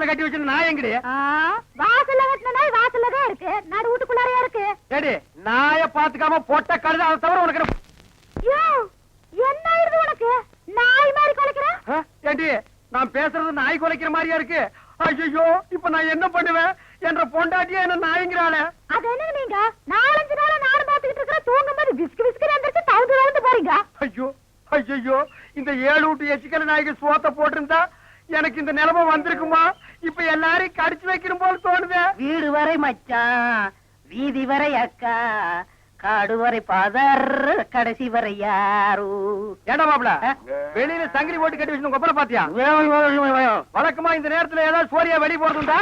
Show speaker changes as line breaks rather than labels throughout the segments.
வாசல்ல கட்டி வச்சு நாய் எங்கடி?
வாசல்ல கட்டின நாய் வாசல்ல தான் இருக்கு, நடு வீட்டுக்குள்ளாரையா இருக்கு.
ஏடி நாய பாத்துக்காம பொட்ட கழுத அதை தவிர உனக்கு
என்ன ஆயிருது உனக்கு? நாய் மாதிரி குலைக்கிற?
ஏடி நான் பேசுறது நாய் குலைக்கிற மாதிரியா இருக்கு? ஐயோ இப்ப நான் என்ன பண்ணுவேன்? என்ற பொண்டாட்டியா என்ன நாய்ங்கிறாளே.
அது என்ன நீங்க 4-5 நாளா நானும் பாத்துக்கிட்டு இருக்கிற, தூங்கும்போது விஸ்கு விஸ்கு எந்திரிச்சு தவுந்து போறீங்க.
ஐயோ ஐயோ இந்த 7 வீட்டு எச்சிக்கல நாய்க்கு சோத்த போட்டிருந்தா எனக்கு இந்த நிலைமை வந்திருக்குமா? இப்ப எல்லாரையும் கடிச்சு வைக்கணும் போல தோணுது.
வீடு வரை மச்சான், வீதி வரை அக்கா, காடு வரை பாதர், கடைசி வரை யாரு.
ஏடா மாப்ள வெளியில சங்கிலி போட்டு கட்டி வச்சு கொப்பரை பாத்தியா? வழக்கமா இந்த நேரத்துல ஏதாவது சோரியா வெளியே போறதுண்டா?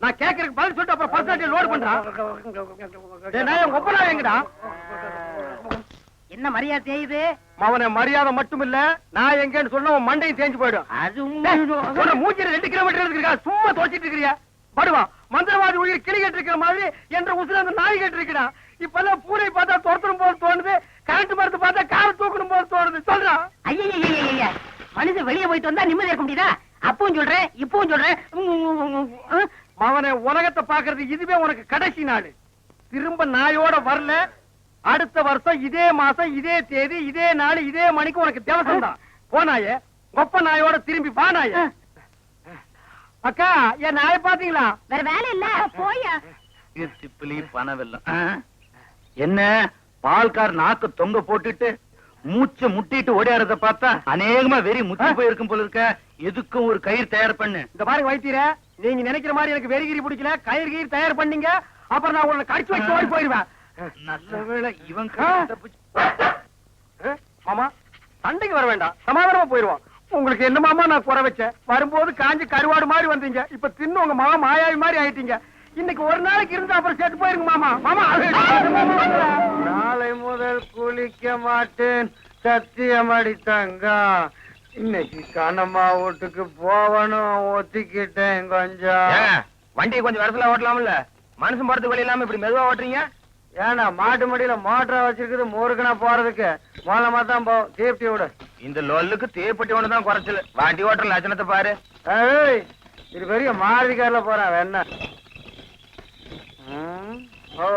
நான் கேக்குறதுக்கு பதில் சொல்லிட்டு அப்புறம் பர்சனாலிட்டி லோட் பண்றான். கொப்பரா எங்கடா?
என்ன மரியாதை செய்யுது?
அவனை மரியாதை மட்டும் இல்ல, நான் எங்கன்னு சொன்ன மண்டையும் தேஞ்சு போயிடும்.
அது
மூச்சில 2 கிலோமீட்டர் இருக்கா, சும்மா தோச்சிட்டு இருக்கிறியா? படுவா மந்திரவாதி உயிர் கிளி கட்டு இருக்கிற மாதிரி என்ற உசுர அந்த நாய் கட்டு இருக்கிறா. இப்பெல்லாம் பூனை பார்த்தா துரத்தணும் போல தோணுது, கரண்ட் மரத்து பார்த்தா காரை தூக்கணும் போல தோணுது. சொல்றா.
ஐயா மனுஷன் வெளியே போயிட்டு வந்தா நிம்மதி இருக்க முடியுதா? அப்பவும் சொல்றேன் இப்பவும் சொல்றேன்.
அவனை உலகத்தை பாக்குறது இதுவே உனக்கு கடைசி நாள். திரும்ப நாயோட வரல, அடுத்த வருஷம் இதே மாசம் இதே தேதி இதே நாள் இதே மணிக்கு உனக்கு தேவசம் தான். போனாயே கொப்ப நாயோட திரும்பி பானாய. அக்கா என் நாயை பாத்தீங்களா?
வேற வேலை இல்ல போயா.
திப்பிலி பணவெல்லாம் என்ன பால்கார் நாக்கு தொங்க போட்டுட்டு மூச்சை முட்டிட்டு ஓடியாரத பார்த்தா அநேகமா வெறி முத்தி போயிருக்கும் போல இருக்க. எதுக்கும் ஒரு கயிறு தயார் பண்ணு.
இந்த பாருங்க வைத்தியர, நீங்க நினைக்கிற மாதிரி எனக்கு வெறிகிரி பிடிக்கல. கயிறு கயிறு தயார் பண்ணீங்க, அப்புறம் நான் உங்களை கடிச்சு வச்சு ஓடி போயிருவேன்.
நல்ல வேளை இவன்
மாமா சண்டைக்கு வர வேண்டாம், சமாதானமா போயிருவோம். உங்களுக்கு என்ன மாமா நான் குறை வச்சேன்? வரும்போது காஞ்சி கருவாடு மாதிரி வந்தீங்க, இப்ப தின்னு உங்க மாமா மாயாவி மாதிரி ஆயிட்டீங்க. இன்னைக்கு ஒரு நாளைக்கு இருந்தா அப்புறம் செத்து போயிருங்க மாமா. மாமா
நாளை முதல் குளிக்க மாட்டேன் சத்தியம் அடித்தாங்க. இன்னைக்கு கண்ணம்மா வீட்டுக்கு போவணும், ஒத்திக்கிட்டேன். கொஞ்சம்
வண்டியை கொஞ்சம் வரத்துல ஓட்டலாம்ல, மனுஷன் போறதுக்கு வழி இல்லாம இப்படி மெதுவா ஓட்டுறீங்க.
ஏன்னா மாட்டு மடியில மோட்டரா வச்சிருக்குது, மூர்க்கனா போறதுக்கு மூலமா தான் போ. சேஃப்டி விடு.
இந்த லொல்லுக்கு தீப்பெட்டி ஒண்ணுதான் குறைச்சல். வண்டி ஓட்டுற லட்சணத்தை பாரு.
ஏய் இது பெரிய மாருதி கார்ல போறான் என்ன? ஓ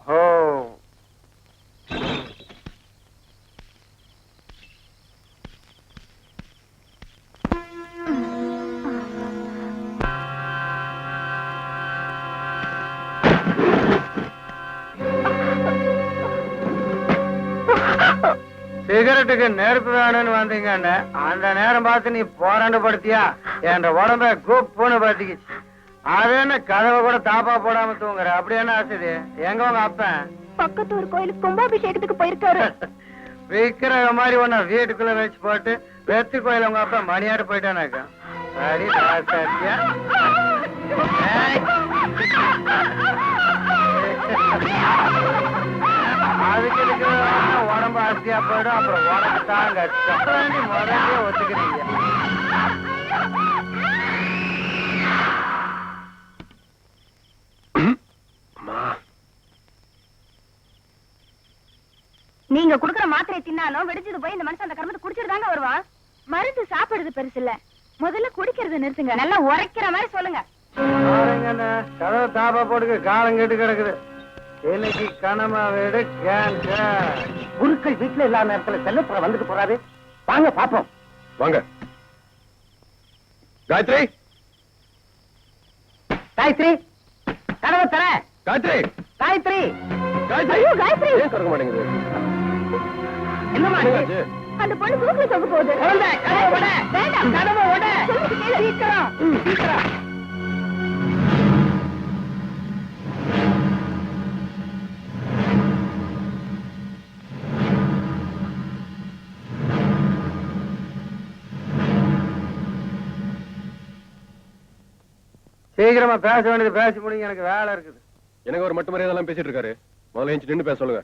ஓ சிகரெட்டுக்கு நெருப்பு வேணும்னு வந்தீங்கன்னு அந்த நேரம் பார்த்து நீ போராண்டு படுத்தியா? என்ற உடம்ப கூப்புன்னு பத்திக்கிச்சு. அது என்ன கதவை கூட தாப்பா போடாம தூங்குற? அப்படி என்ன ஆசைது? எங்க உங்க அப்பன்
பக்கத்து ஒரு கோயிலுக்கு கும்பாபிஷேகத்துக்கு போயிருக்காரு.
விக்கிரக மாதிரி ஒன்ன வீட்டுக்குள்ள வச்சு போட்டு வெத்து கோயில் உங்க அப்பா மணியாடு போயிட்டானாக்கா. அடி ராசாத்தியா. அதுக்கு உடம்பு அரிசியா போயிடும், அப்புறம் உடம்பு தான் கஷ்டம். முதல்ல ஒத்துக்கிறீங்க.
நீங்க குடுக்குற மாத்திரை தின்னாலும் வெடிச்சது போய் இந்த மனுஷன் அந்த கர்மத்தை குடிச்சிட்டு தாங்க வருவான். மருந்து சாப்பிடுறது பெருசு இல்ல, முதல்ல குடிக்கிறது நிறுத்துங்க. நல்லா உரைக்கிற மாதிரி சொல்லுங்க.
கதவை தாப்பா போட்டுக்கு காலம் கெட்டு கிடக்குது. இன்னைக்கு கனமா வீடு கேன்சர்.
குருக்கள் வீட்டுல இல்லாத நேரத்துல செல்லப்புற வந்துட்டு போறாரு. வாங்க பாப்போம்.
வாங்க. காயத்ரி
காயத்ரி கதவை தர.
காயத்ரி
காயத்ரி
ஐயோ காயத்ரி,
ஏன் திறக்க மாட்டேங்குது?
என்னமா
என்னாச்சு?
அந்த பொண்ணு தூக்கில தொங்க போகுது.
கதவை உட.
வேண்டாம்
கதவை உட.
சீக்கிரம்.
சீக்கிரம்.
சீக்கிரமா பேச வேண்டியது பேசி முடிங்க, எனக்கு வேலை இருக்குது.
எனக்கு ஒரு மட்டும் மரியாதை பேசிட்டு இருக்காரு. முதல்ல எஞ்சி நின்று பேச சொல்லுங்க.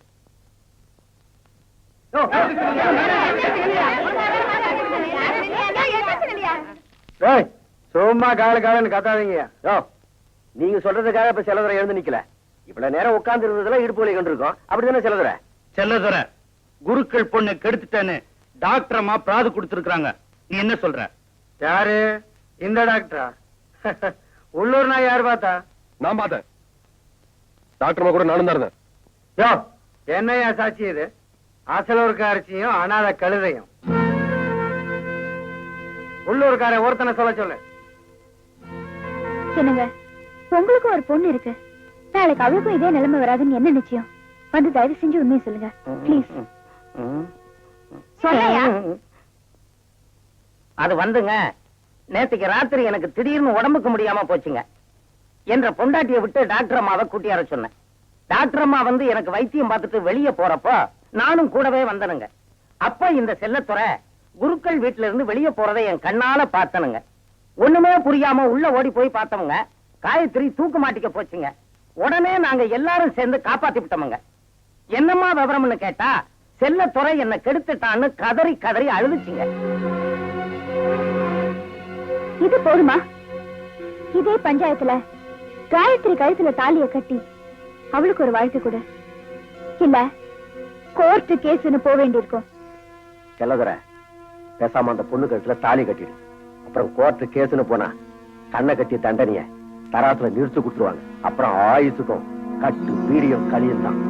சும்மா காலன்னு கத்தாதீங்க.
நீங்க சொல்றதுக்காக இப்ப செல்லதுரை எழுந்து நிக்கல. இவ்வளவு நேரம் உட்கார்ந்து இருந்ததுல இடுப்பு வலி கண்டிருக்கோம். அப்படித்தானே செல்லதுரை? செல்லதுரை குருக்கள் பொண்ணு கெடுத்துட்டேன்னு டாக்டர் அம்மா பிராது கொடுத்திருக்காங்க. நீ என்ன சொல்ற?
யாரு? இந்த டாக்டரா? உள்ளூர் நான் யார் பார்த்தா?
நான் பார்த்தேன். டாக்டர் கூட நானும் தான் இருந்தேன்.
யோ, என்னையா சாட்சி இது? அசலூர்காரச்சியும் அனாத கழுதையும். உள்ளூர்கார ஒருத்தனை சொல்ல சொல்லு.
என்னங்க, உங்களுக்கு ஒரு பொண்ணு இருக்கு. நாளைக்கு அவளுக்கும் இதே நிலைமை வராதுன்னு என்ன நிச்சயம்? வந்து தயவு செஞ்சு உண்மையை சொல்லுங்க ப்ளீஸ். சொல்லையா?
அது வந்துங்க, நேத்துக்கு ராத்திரி எனக்கு திடீர்னு உடம்புக்கு முடியாம போச்சுங்க. என்ற பொண்டாட்டியை விட்டு டாக்டர் அம்மாவை கூட்டி வர சொன்னேன். டாக்டர் அம்மா வந்து எனக்கு வைத்தியம் பார்த்துட்டு வெளியே போறப்போ நானும் கூடவே வந்தனுங்க. அப்ப இந்த செல்லத்துறை குருக்கள் வீட்டுல இருந்து வெளியே போறதை என் கண்ணால பார்த்தனுங்க. ஒண்ணுமே புரியாம உள்ள ஓடி போய் பார்த்தவங்க காயத்ரி தூக்கு மாட்டிக்க போச்சுங்க. உடனே நாங்க எல்லாரும் சேர்ந்து காப்பாத்தி விட்டோமுங்க. என்னம்மா விவரம்னு கேட்டா செல்லத்துறை என்ன கெடுத்துட்டான்னு கதறி கதறி அழுதுச்சுங்க.
இது போதுமா? இதே பஞ்சாயத்துல காயத்ரி கழுத்துல தாலிய கட்டி அவளுக்கு ஒரு வாழ்க்கை கொடு. இல்ல கோர்ட்டு கேஸ்னு போக வேண்டியிருக்கும்.
செல்லதுரை, பேசாம அந்த பொண்ணு கழுத்துல தாலி கட்டிடு. அப்புறம் கோர்ட்டு கேஸ்னு போனா கண்ணை கட்டி தண்டனைய தராத்துல நிறுத்து கொடுத்துருவாங்க. அப்புறம் ஆயுசுக்கும் கட்டு பீடியும் களியும் தான்.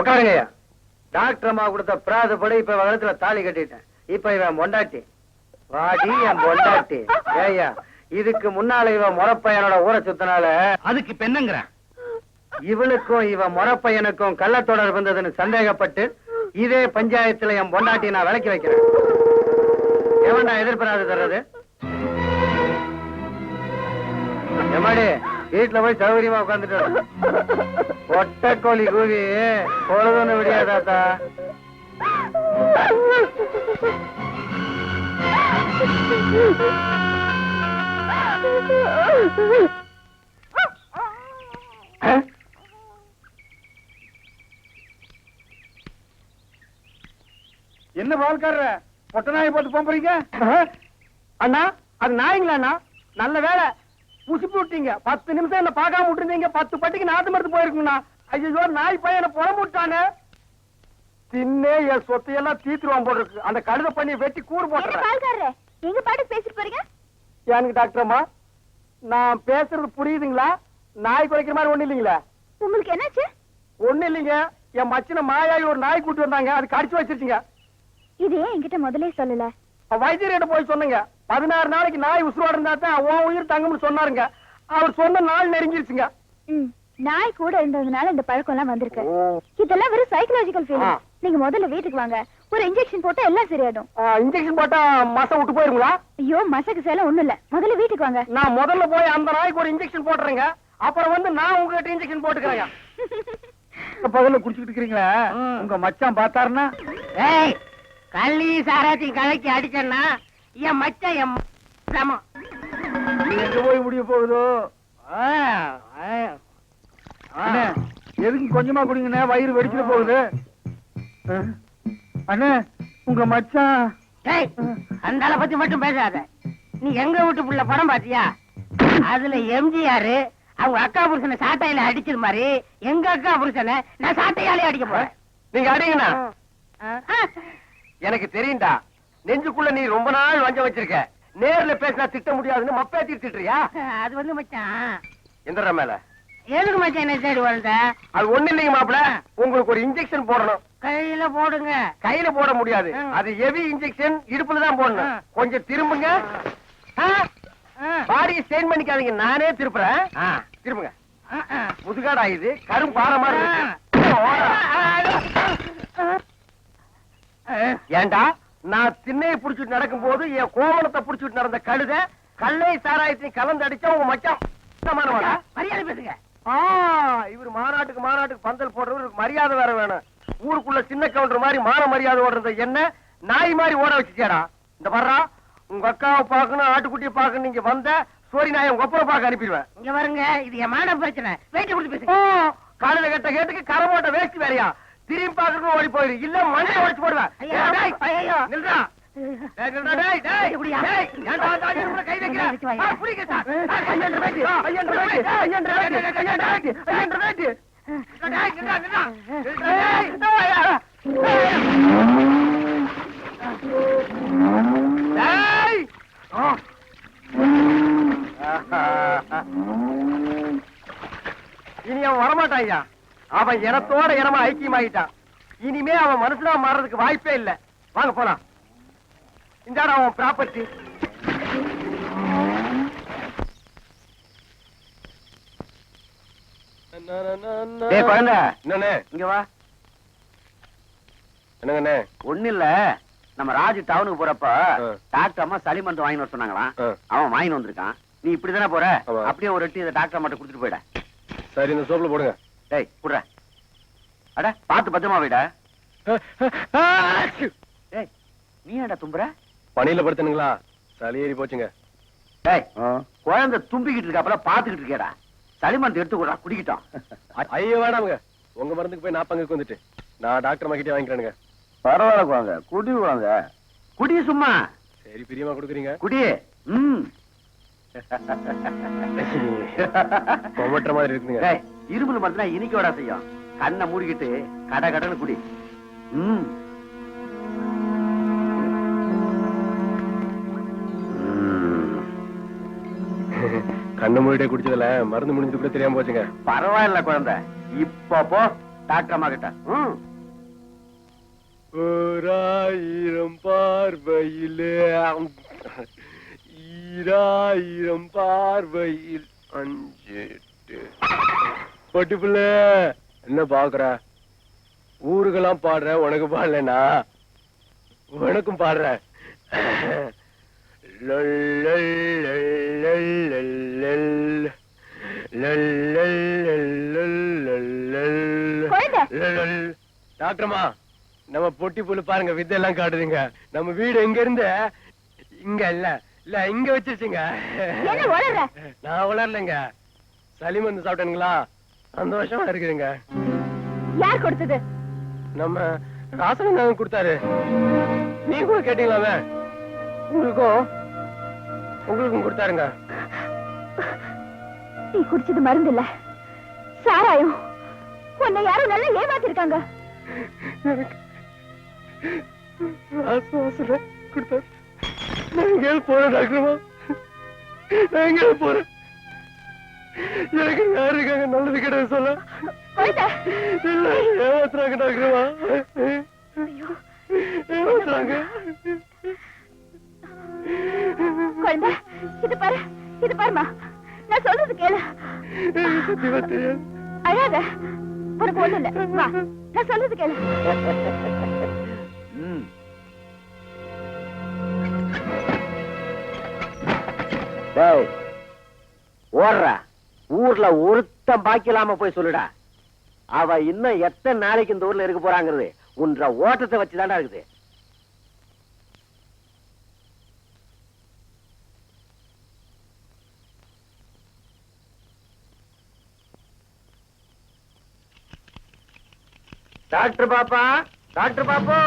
உட்காருங்கய்யா. டாக்டர் அம்மா கொடுத்த பிராதப்படி இப்ப வளத்துல தாலி கட்டிட்டேன். இப்ப இவன் பொண்டாட்டி. வாடி என் பொண்டாட்டி. ஏய்யா, இதுக்கு முன்னால இவன் முறப்பையனோட ஊரை சுத்தினால
அதுக்கு இப்ப என்னங்கிற?
இவனுக்கும் இவன் முறப்பையனுக்கும் கள்ளத்தொடர் வந்ததுன்னு சந்தேகப்பட்டு இதே பஞ்சாயத்துல என் பொண்டாட்டி நான் விலக்கி வைக்கிறேன். எவன்டா எதிர்பாராது தர்றது? எம்மாடி, வீட்டுல போய் சௌகரியமா உட்காந்துட்டு ஒட்டக்கோழி கூவி பொழுதுன்னு விடியாதாத்தா.
என்ன பால்காரர பொட்ட நாயை போட்டு போறீங்க? அண்ணா, அது நாய்ங்களா அண்ணா? நல்ல வேலை புசிப்பு விட்டீங்க. 10 நிமிஷம் என்ன பார்க்காம விட்டுருந்தீங்க. 10 பட்டிக்கு நாத்து மருந்து போயிருக்குங்கண்ணா. ஐயோ, நாய் பையனை புறம் விட்டானே. தின்னே என் சொத்தையெல்லாம் தீத்துருவான் போட்டு இருக்கு. அந்த கழுத பண்ணி வெட்டி கூறு போட்டுறேன்.
எங்க பாட்டு பேசிட்டு போறீங்க?
எனக்கு டாக்டர் அம்மா, நான் பேசுறது புரியுதுங்களா? நாய் குறைக்கிற மாதிரி ஒண்ணு இல்லைங்களா?
உங்களுக்கு என்னாச்சு?
ஒண்ணு இல்லைங்க, என் மச்சின மாயாயி ஒரு நாய் கூட்டு வந்தாங்க. அது கடிச்சு வச்சிருச்சுங்க.
இது ஏன் என்கிட்ட முதலே சொல்லல?
வைத்தியர்கிட்ட போய் சொன்னீங்க. 16 நாளைக்கு நாய் உசுரோட இருந்தா தான் உன் உயிர் தங்கும்னு சொன்னாருங்க. அவர் சொன்ன நாள் நெருங்கிருச்சுங்க.
நாய் கூட இருந்ததுனால இந்த பழக்கம் எல்லாம் வந்திருக்கு. இதெல்லாம் வெறும் சைக்கலாஜிக்கல் ஃபீலிங். நீங்க முதல்ல வீட்டுக்கு வாங்க, ஒரு இன்ஜெக்ஷன் போட்டா எல்லாம் சரியாயிடும்.
இன்ஜெக்ஷன் போட்டா மசை விட்டு போயிருங்களா?
ஐயோ, மசக்கு சேலம் ஒண்ணும் இல்ல. முதல்ல வீட்டுக்கு வாங்க.
நான் முதல்ல போய் அந்த நாய்க்கு ஒரு இன்ஜெக்ஷன் போட்டுறேங்க. அப்புறம் வந்து நான் உங்ககிட்ட இன்ஜெக்ஷன் போட்டுக்கிறேங்க. பகல்ல குடிச்சுக்கிட்டு இருக்கீங்களா? உங்க மச்சான் பார்த்தாருன்னா?
ஏய், கள்ளி சாராத்தி கலக்கி அடிச்சேன்னா என் மச்சான் என் சமம்.
எங்க போய் முடிய போகுதோ? அண்ணே, எதுக்கு கொஞ்சமா குடிங்கண்ணே, வயிறு வெடிச்சிட போகுது. அண்ணே, உங்க மச்சான்.
ஏய், அந்த ஆளை பத்தி மட்டும் பேசாத. நீ எங்க வீட்டு புள்ள படம் பாத்தியா? அதுல எம்ஜிஆர் அவங்க அக்கா புருஷனை சாட்டையில அடிச்சது மாதிரி எங்க அக்கா புருஷனை நான் சாட்டையாலே அடிக்க போறேன்.
நீங்க அடிங்கண்ணா. எனக்கு தெரியும்டா, நெஞ்சுக்குள்ள நீ ரொம்ப நாள் வஞ்சம் வச்சிருக்க. நேர்ல பேசினா திட்ட முடியாதுன்னு மப்பேத்தி திட்டுறியா?
அது வந்து மச்சான்.
எந்திர மேல
எதுக்கு மச்சான் என்ன தேடி வந்த?
அது ஒண்ணு இல்லைங்க மாப்பிள, உங்களுக்கு ஒரு இன்ஜெக்ஷன் போடணும்.
கையில போடுங்க.
கையில போட முடியாது, அது ஹெவி இன்ஜெக்ஷன், இடுப்புல தான் போடணும். கொஞ்சம் திரும்புங்க. பாடியை ஸ்டெயின் பண்ணிக்காதீங்க, நானே திருப்புறேன். திரும்புங்க. முதுகாடா இது, கரும் பாறை மாதிரி இருக்கு. ஏண்டா, நான் திண்ணையை புடிச்சிட்டு நடக்கும் போது என் கோவணத்தை புடிச்சிட்டு நடந்த கழுத கல்லை சாராயத்தையும் கலந்து அடிச்சா உங்க மச்சான் மானவாடா?
மரியாதை பேசுங்க.
இவர் மாநாட்டுக்கு பந்தல் போடுறவருக்கு மரியாதை வேற வேணும். ஊருக்குள்ள சின்ன கவுண்டர் மாதிரி மான மரியாதை ஓடுறது என்ன நாய் மாதிரி ஓட வச்சுச்சேடா. இந்த வர்றா உங்க அக்காவை பாக்கணும் ஆட்டுக்குட்டியை பாக்கணும் நீங்க வந்த சோரி நாயை உங்க அப்புறம் பாக்க அனுப்பிடுவேன்.
இங்க வருங்க, இது என் மான பிரச்சனை. வெயிட் கொடுத்து பேசுங்க.
காலையில கட்ட கேட்டுக்கு கரமோட்ட வேஸ்ட் வேறையா திரும்பி பாக்குறது ஓடி போயிரு இல்ல மண்ணை உடைச்சு போடுவேன்.
ஐயா, ஐயா.
நில்றா. டேய், நில்றா, டேய், டேய்.
இப்படியா?
டேய், ஏன்டா அந்த ஆளு உள்ள கை வைக்கிற? புடிங்க சார். 500 ரூபாய். 500 ரூபாய். 500 ரூபாய். 500 ரூபாய். டேய், நில்றா, நில்றா. டேய். இனி அவன் வரமாட்டான். அவன் இனத்தோட இனமா ஐக்கியமாயிட்டான். இனிமே அவன் மனுஷனா மாறதுக்கு வாய்ப்பே இல்ல. வாங்க போலாம். இந்தாடா அவன் ப்ராப்பர்ட்டி.
டேய் குழந்தை,
என்னண்ணே?
இங்க வா.
என்னங்கண்ணே?
ஒண்ணு இல்ல, நம்ம ராஜு டவுனுக்கு போறப்ப டாக்டர் அம்மா சளி மருந்து வாங்கி வர சொன்னாங்களாம். அவன் வாங்கி வந்திருக்கான். நீ இப்படிதானே போற?
ஆமா.
அப்படியே ஒரு எட்டு இதை டாக்டர் அம்மாட்ட கொடுத்துட்டு போயிட.
சரி, இந்த சோப்புல போடுங்க.
டேய் குடுற. அட பாத்து பத்திரமா போயிட. டேய் நீ ஏன்டா தும்புற?
பணியில படுத்தனுங்களா? சளி ஏறி போச்சுங்க.
டேய் குழந்தை தும்பிக்கிட்டு இருக்காப்பல பாத்துக்கிட்டு இருக்கேடா. சளி மருந்து எடுத்து கொடுறா, குடிக்கிட்டோம்.
ஐயோ வேணாமுங்க, உங்க மருந்துக்கு போய் நான் பங்குக்கு வந்துட்டு நான் டாக்டர் மகிட்டே வாங்கிக்கிறேனுங்க.
பரவாயில்ல குழந்தை, குடி குழந்தை. குடி சும்மா.
சரி, பிரியமா கொடுக்குறீங்க.
குடி.
கொமட்டுற மாதிரி இருக்குங்க.
டேய் இருமல் மருந்துனா இனிக்கோடா செய்யும். கண்ணை மூடிக்கிட்டு கட கடன்னு குடி.
கண்ணு மூடிட்டே குடிச்சதுல மருந்து முடிஞ்சது கூட தெரியாம போச்சுங்க.
பரவாயில்ல குழந்தை, இப்ப போ டாக்டர் அம்மா கிட்ட.
ஓராயிரம் பார்வையிலே 2000 பார்வையில் 5 பொட்டி புள்ள என்ன பாக்குற? ஊருக்கெல்லாம் பாடுற, உனக்கு பாடலனா உனக்கும் பாடுற. டாக்டர்மா, நம்ம பொட்டி புல்லு பாருங்க, வித்தெல்லாம் காட்டுதுங்க. நம்ம வீடு எங்க இருந்து இங்க இல்ல இங்க வச்சிருச்சுங்க. நான் வளரலைங்க, சளி மருந்து சாப்பிட்டேனுங்களா, சந்தோஷமா இருக்குதுங்க.
யார் கொடுத்தது?
நம்ம ராசன் கொடுத்தாரு. நீங்க கூட கேட்டீங்களாமே, உங்களுக்கும் கொடுத்தாருங்க.
நீ குடிச்சது மருந்து இல்ல, சாராயம். உன்னை யாரும் நல்லா ஏமாத்திருக்காங்க.
கொடுத்தாரு. நான் எங்கேயாவது போறேன் டாக்டர்மா, நான் எங்கேயாவது போறேன். எனக்கு யாரு இருக்காங்க நல்லது கிடையாது சொல்ல? இல்ல ஏமாத்துறாங்க டாக்டர்மா, ஏமாத்துறாங்க.
குழந்தை, இது பாரு, இது பாருமா, நான் சொல்றது கேளு.
சத்தியமா தெரியாது.
அழாத, உனக்கு ஒண்ணு இல்ல. வா, நான் சொல்றது கேளு.
டேய் ஓடுறா, ஊர்ல ஒருத்தன் பாக்கி இல்லாம போய் சொல்லுடா. அவ இன்னும் எத்தனை நாளைக்கு இந்த ஊர்ல இருக்க போறாங்கிறது உன்ற ஓட்டத்தை வச்சுதான்டா இருக்குது.
டாக்டர் பாப்பா, டாக்டர் பாப்பா,